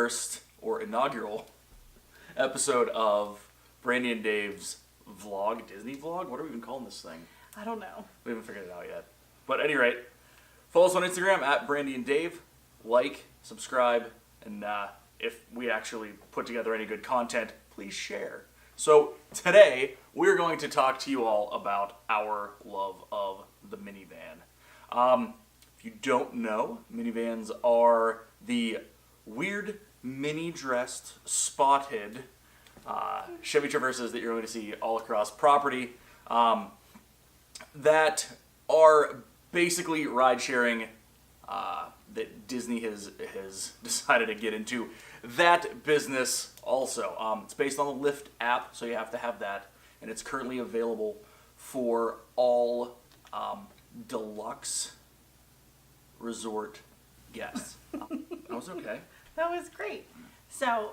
first, or inaugural, episode of Brandy and Dave's vlog, Disney vlog? What are we even calling this thing? I don't know. We haven't figured it out yet. But at any rate, follow us on Instagram at Brandy and Dave. Like, subscribe, and if we actually put together any good content, please share. So today, we're going to talk to you all about our love of the Minnie Van. If you don't know, Minnie Vans are the weird, mini-dressed, spotted Chevy Traverses that you're going to see all across property that are basically ride-sharing that Disney has decided to get into that business also. It's based on the Lyft app, so you have to have that, and it's currently available for all deluxe resort guests. That was okay. That was great. So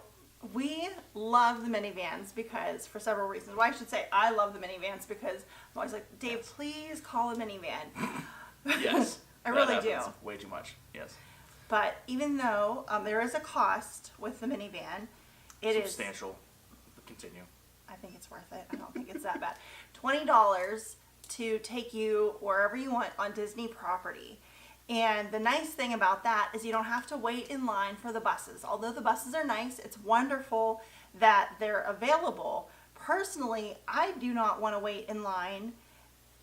we love the Minnie Vans because, for several reasons. Well, I should say I love the Minnie Vans because I'm always like, Dave, please call a minivan. Yes. I really do. Way too much, yes. But even though there is a cost with the minivan, it is substantial. Continue. I think it's worth it. I don't think it's that bad. $20 to take you wherever you want on Disney property. And the nice thing about that is you don't have to wait in line for the buses. Although the buses are nice, it's wonderful that they're available. Personally, I do not want to wait in line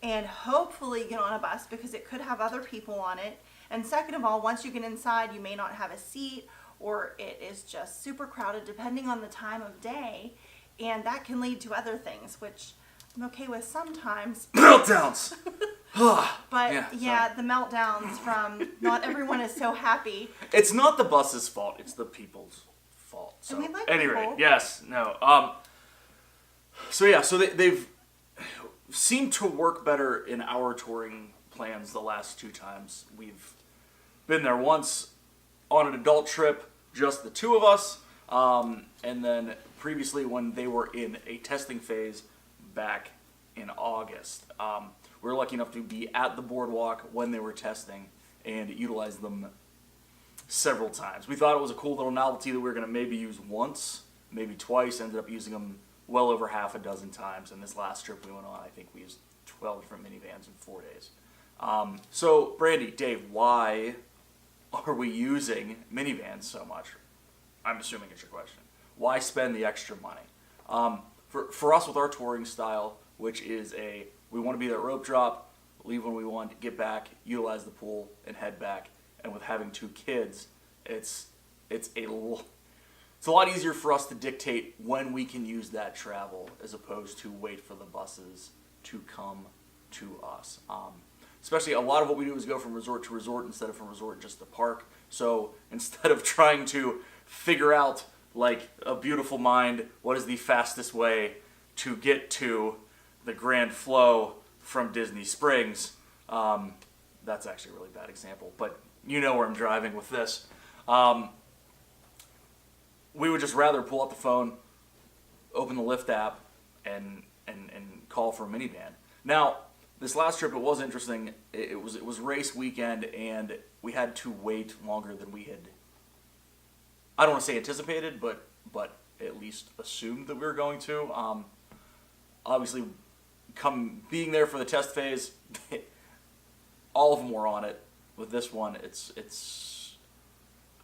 and hopefully get on a bus because it could have other people on it. And second of all, once you get inside, you may not have a seat or it is just super crowded depending on the time of day. And that can lead to other things, which I'm okay with sometimes. Meltdowns! But yeah, the meltdowns from not everyone is so happy. It's not the bus's fault, it's the people's fault. So, and we like anyway, people. yes, no. So they've seemed to work better in our touring plans the last two times. We've been there once on an adult trip, just the two of us, and then previously when they were in a testing phase back in August. We were lucky enough to be at the boardwalk when they were testing and utilize them several times. We thought it was a cool little novelty that we were going to maybe use once, maybe twice. Ended up using them well over half a dozen times. And this last trip we went on, I think we used 12 different minivans in 4 days. So, Brandy, Dave, why are we using minivans so much? I'm assuming it's your question. Why spend the extra money? For us with our touring style, which is we want to be that rope drop, leave when we want, get back, utilize the pool, and head back. And with having two kids, it's a lot easier for us to dictate when we can use that travel as opposed to wait for the buses to come to us. Especially a lot of what we do is go from resort to resort instead of from resort just to park. So instead of trying to figure out, like a beautiful mind, what is the fastest way to get to the Grand Flow from Disney Springs, that's actually a really bad example, but you know where I'm driving with this. We would just rather pull out the phone, open the Lyft app, and call for a minivan. Now, this last trip, it was interesting. It was race weekend, and we had to wait longer than we had, I don't want to say anticipated, but at least assumed that we were going to. Obviously, being there for the test phase, all of them were on it. With this one, it's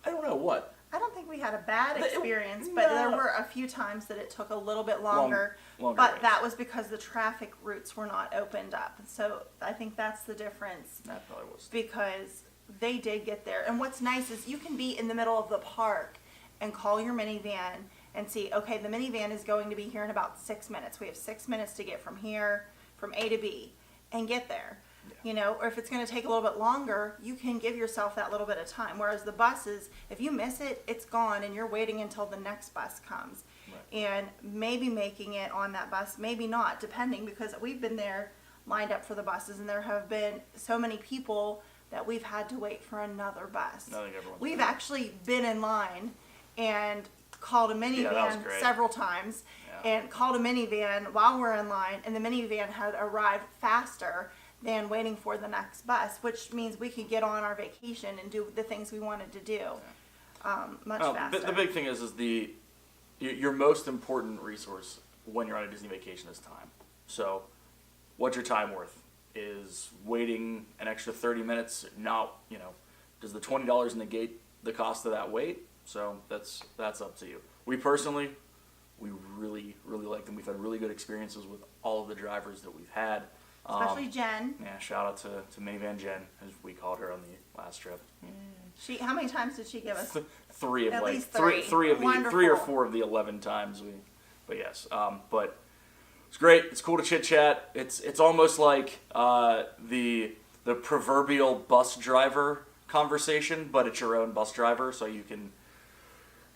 I don't know what. I don't think we had a bad experience, but there were a few times that it took a little bit longer. But race. That was because the traffic routes were not opened up. So I think that's the difference. That probably was. Because they did get there. And what's nice is you can be in the middle of the park and call your minivan and see, okay, the minivan is going to be here in about 6 minutes. We have 6 minutes to get from here, from A to B, and get there. Yeah. You know, or if it's going to take a little bit longer, you can give yourself that little bit of time. Whereas the buses, if you miss it, it's gone, and you're waiting until the next bus comes. Right. And maybe making it on that bus, maybe not, depending, because we've been there lined up for the buses, and there have been so many people that we've had to wait for another bus. We've actually been in line and called a minivan several times, and called a minivan while we're in line, and the minivan had arrived faster than waiting for the next bus, which means we could get on our vacation and do the things we wanted to do. much Oh, faster. the big thing is your most important resource when you're on a Disney vacation is time. So, what's your time worth? Is waiting an extra 30 minutes not, does the $20 negate the cost of that wait? So that's up to you. We personally, we really, really like them. We've had really good experiences with all of the drivers that we've had. Especially Jen. Yeah, shout out to Minnie Van Jen, as we called her on the last trip. How many times did she give us? Three of At like least three three. of the Wonderful. 3 or 4 of the 11 times we. But yes, but it's great. It's cool to chit chat. It's almost like the proverbial bus driver conversation, but it's your own bus driver, so you can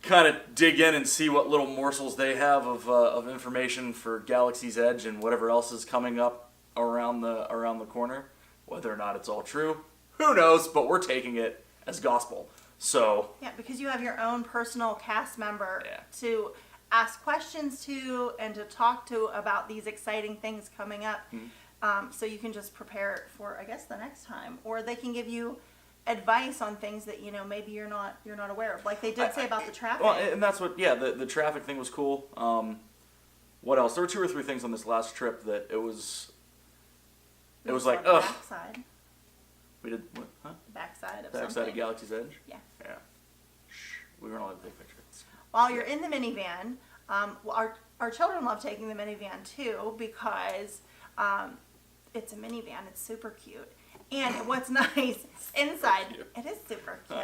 kind of dig in and see what little morsels they have of information for Galaxy's Edge and whatever else is coming up around the corner. Whether or not it's all true, who knows? But we're taking it as gospel. So Yeah, because you have your own personal cast member Yeah. to ask questions to and to talk to about these exciting things coming up. So you can just prepare for, I guess, the next time, or they can give you advice on things that maybe you're not aware of, like they did say about the traffic. Well, and that's what, the traffic thing was cool. What else? There were 2 or 3 things on this last trip that it was like, the ugh. backside, We did what? Huh? the backside of Backside something. of Galaxy's Edge. Yeah. Yeah. Shh. We weren't allowed to take pictures. While you're in the minivan, our children love taking the minivan too because it's a minivan. It's super cute. And what's nice, inside, cute. it is super cute.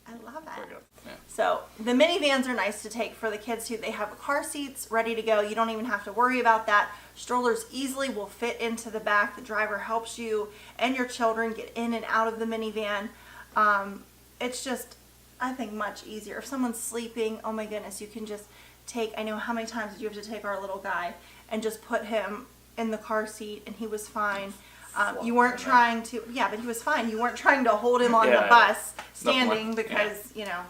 I love There we it. go. Yeah. So the minivans are nice to take for the kids too. They have car seats ready to go. You don't even have to worry about that. Strollers easily will fit into the back. The driver helps you and your children get in and out of the minivan. It's just, I think, much easier. If someone's sleeping, oh my goodness, you can just take, I know how many times did you have to take our little guy and just put him in the car seat and he was fine. You weren't trying to, but he was fine. You weren't trying to hold him on the bus standing because, Yeah.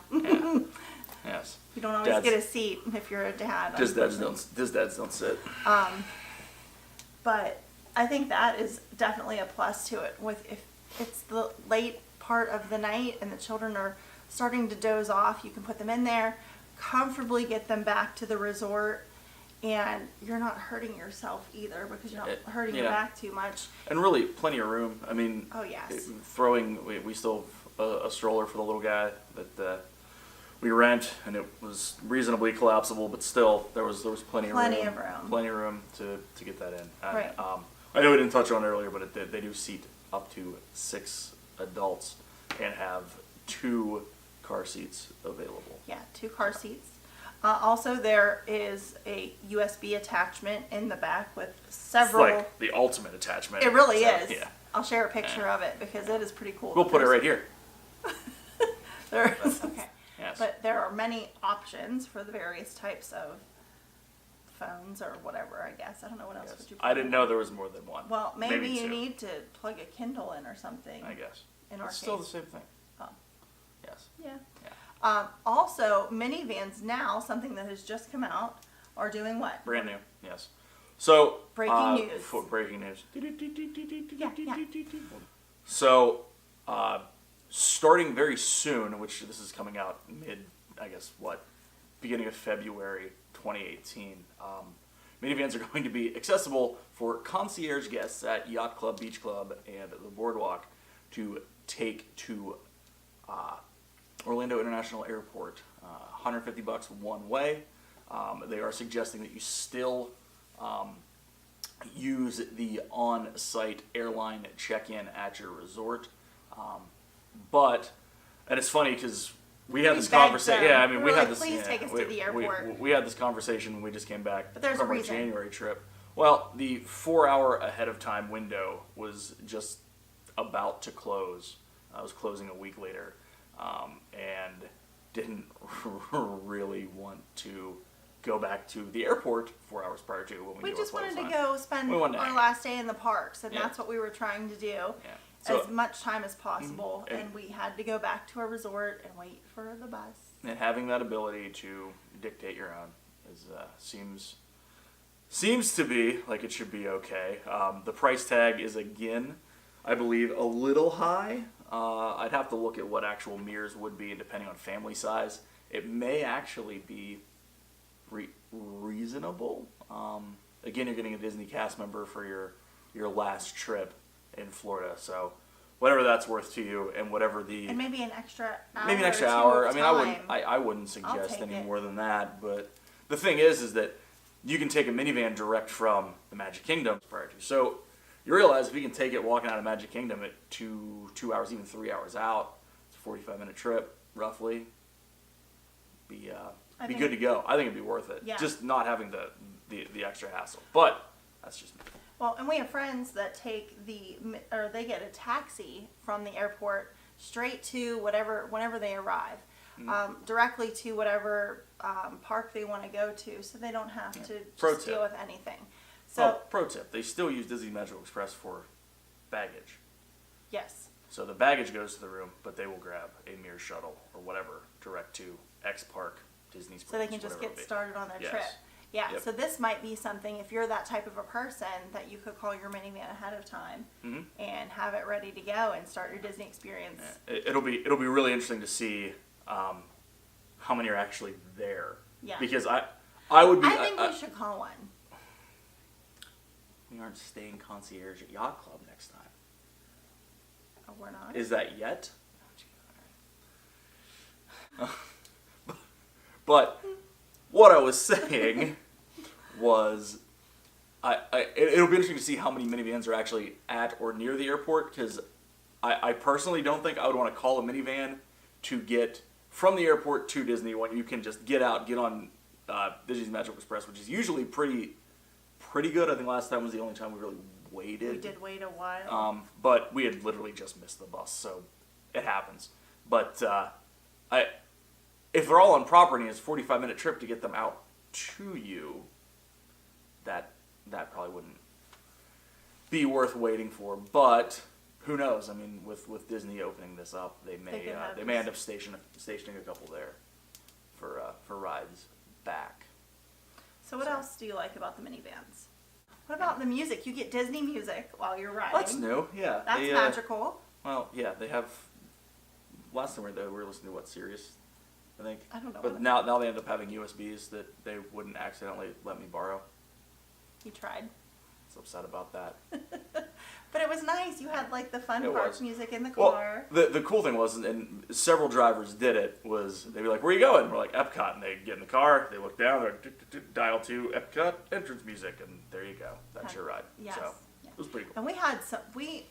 Yes. you don't always get a seat if you're a dad. His dads don't sit. But I think that is definitely a plus to it. If it's the late part of the night and the children are starting to doze off, you can put them in there, comfortably get them back to the resort, and you're not hurting yourself either because you're not hurting your back too much. And really, plenty of room. I mean, Oh, yes. we still have a stroller for the little guy that we rent, and it was reasonably collapsible, but still there was plenty of room. Plenty of room to get that in. And, Right. I know we didn't touch on it earlier, but they do seat up to 6 adults and have 2 car seats available. Yeah, 2 car seats. Also, there is a USB attachment in the back with several. It's like the ultimate attachment. It really So, is. Yeah. I'll share a picture of it because it is pretty cool. We'll put it right here. Okay. Yes. But there are many options for the various types of phones or whatever, I guess. I don't know what else would you I didn't know there was more than one. Well, maybe you 2, need to plug a Kindle in or something. I guess. In our It's still the case. same thing. Oh. Yes. Yeah. Yeah. Also, minivans now, something that has just come out, are doing what? Brand new. Yes. So Breaking news. Breaking news. Yeah. So, starting very soon, which this is coming out beginning of February 2018, minivans are going to be accessible for concierge guests at Yacht Club, Beach Club, and the Boardwalk to take to Orlando International Airport. $150 one way. They are suggesting that you still use the on-site airline check-in at your resort. And it's funny because we had this conversation. Yeah, I mean, we had this. Please take us to the airport. We had this conversation when we just came back But there's from a our reason. January trip. Well, the 4-hour ahead of time window was just about to close. I was closing a week later, and didn't really want to go back to the airport 4 hours prior to when we We knew just our flight wanted was to on. go spend We wanted to our hang. last day in the parks, and Yeah. that's what we were trying to do. Yeah. So, As much time as possible, Mhm. and we had to go back to our resort and wait for the bus. and having that ability to dictate your own is seems to be like it should be okay. The price tag is, again, I believe, a little high. I'd have to look at what actual mirrors would be, and depending on family size, it may actually be reasonable. Again, you're getting a Disney cast member for your last trip in Florida, so whatever that's worth to you, and whatever the And maybe an extra hour. maybe an extra or two hour. of I mean, time. I wouldn't suggest take any it. more than that. But the thing is that you can take a minivan direct from the Magic Kingdom prior to. So you realize if you can take it walking out of Magic Kingdom at 2 hours, even 3 hours out, it's a 45-minute trip roughly. Be good to go. I think it'd be worth it. Yeah. Just not having the extra hassle. But that's just me. Well, and we have friends that take they get a taxi from the airport straight to whenever they arrive, directly to whatever park they want to go to, so they don't have to Pro just tip. deal with anything. So Pro tip: they still use Disney Magical Express for baggage. yes, So the baggage goes to the room, but they will grab a mirror shuttle or whatever direct to X Park, Disney Springs. so they can just whatever get it be. started on their Yes. trip. Yeah, Yep. so this might be something, if you're that type of a person, that you could call your minivan ahead of time and have it ready to go and start your Disney experience. It'll be really interesting to see how many are actually there. Yeah. Because I would be. I think we should call one. We aren't staying concierge at Yacht Club next time. Oh, we're not? Is that yet? But what I was saying was, it'll be interesting to see how many minivans are actually at or near the airport, because I personally don't think I would want to call a minivan to get from the airport to Disney when you can just get out, get on Disney's Magical Express, which is usually pretty good. I think last time was the only time we really waited. We did wait a while. But we had literally just missed the bus, so it happens. But if they're all on property and it's a 45-minute trip to get them out to you, that probably wouldn't be worth waiting for. But who knows? I mean, with Disney opening this up, they may end up stationing a couple there for rides back. So what else do you like about the minivans? What about the music? You get Disney music while you're riding. That's new, yeah. That's magical. Well, yeah, they have. Last time we were listening to what, Sirius, I think. I don't know. But now they end up having USBs that they wouldn't accidentally let me borrow. You tried. I was upset about that. But it was nice. You had like the fun It park was. music in the Well, car. the cool thing was, and several drivers did it, was they'd be like, "Where are you going?" We're like, "Epcot," and they get in the car, they look down, they're dial to Epcot entrance music, and there you go. That's your ride. Yes. So Yeah. it was pretty cool. And we had some. We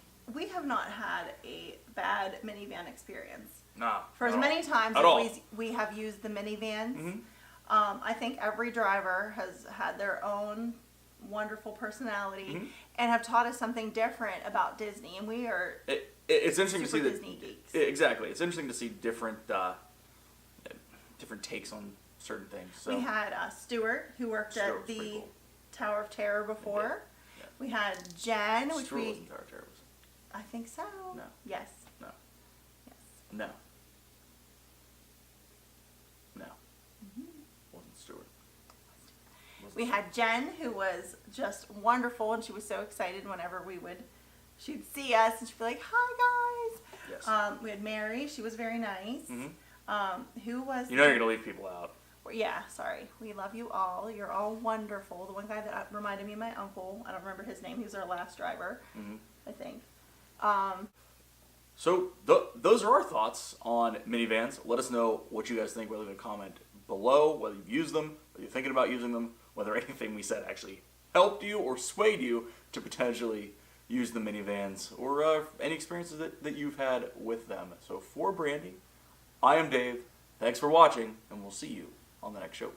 have not had a bad minivan experience. Nah. For as many times At that all. we have used the minivans, Mhm. I think every driver has had their own wonderful personality Mhm. and have taught us something different about Disney. And we are It's interesting to super see Disney geeks. Exactly. It's interesting to see different takes on certain things. So We had Stuart, who worked Stuart at was pretty the cool. Tower of Terror before. Yeah. We had Jen, which Stuart we wasn't Tower of Terror, was I think so. No. Yes. No. Yes. he? No. No. Wasn't Stuart. Wasn't We had Jen, who was just wonderful, and she was so excited whenever she'd see us, and she'd be like, "Hi, guys." Yes. We had Mary. She was very nice. Mhm. Who was? You know you're gonna leave people out. Yeah, sorry. We love you all. You're all wonderful. The one guy that reminded me of my uncle. I don't remember his name. He was our last driver, Mhm. I think. So those are our thoughts on minivans. Let us know what you guys think. Whether leave a comment below, whether you've used them, whether you're thinking about using them, whether anything we said actually helped you or swayed you to potentially use the minivans, or any experiences that you've had with them. So for Brandy, I am Dave. Thanks for watching, and we'll see you on the next show.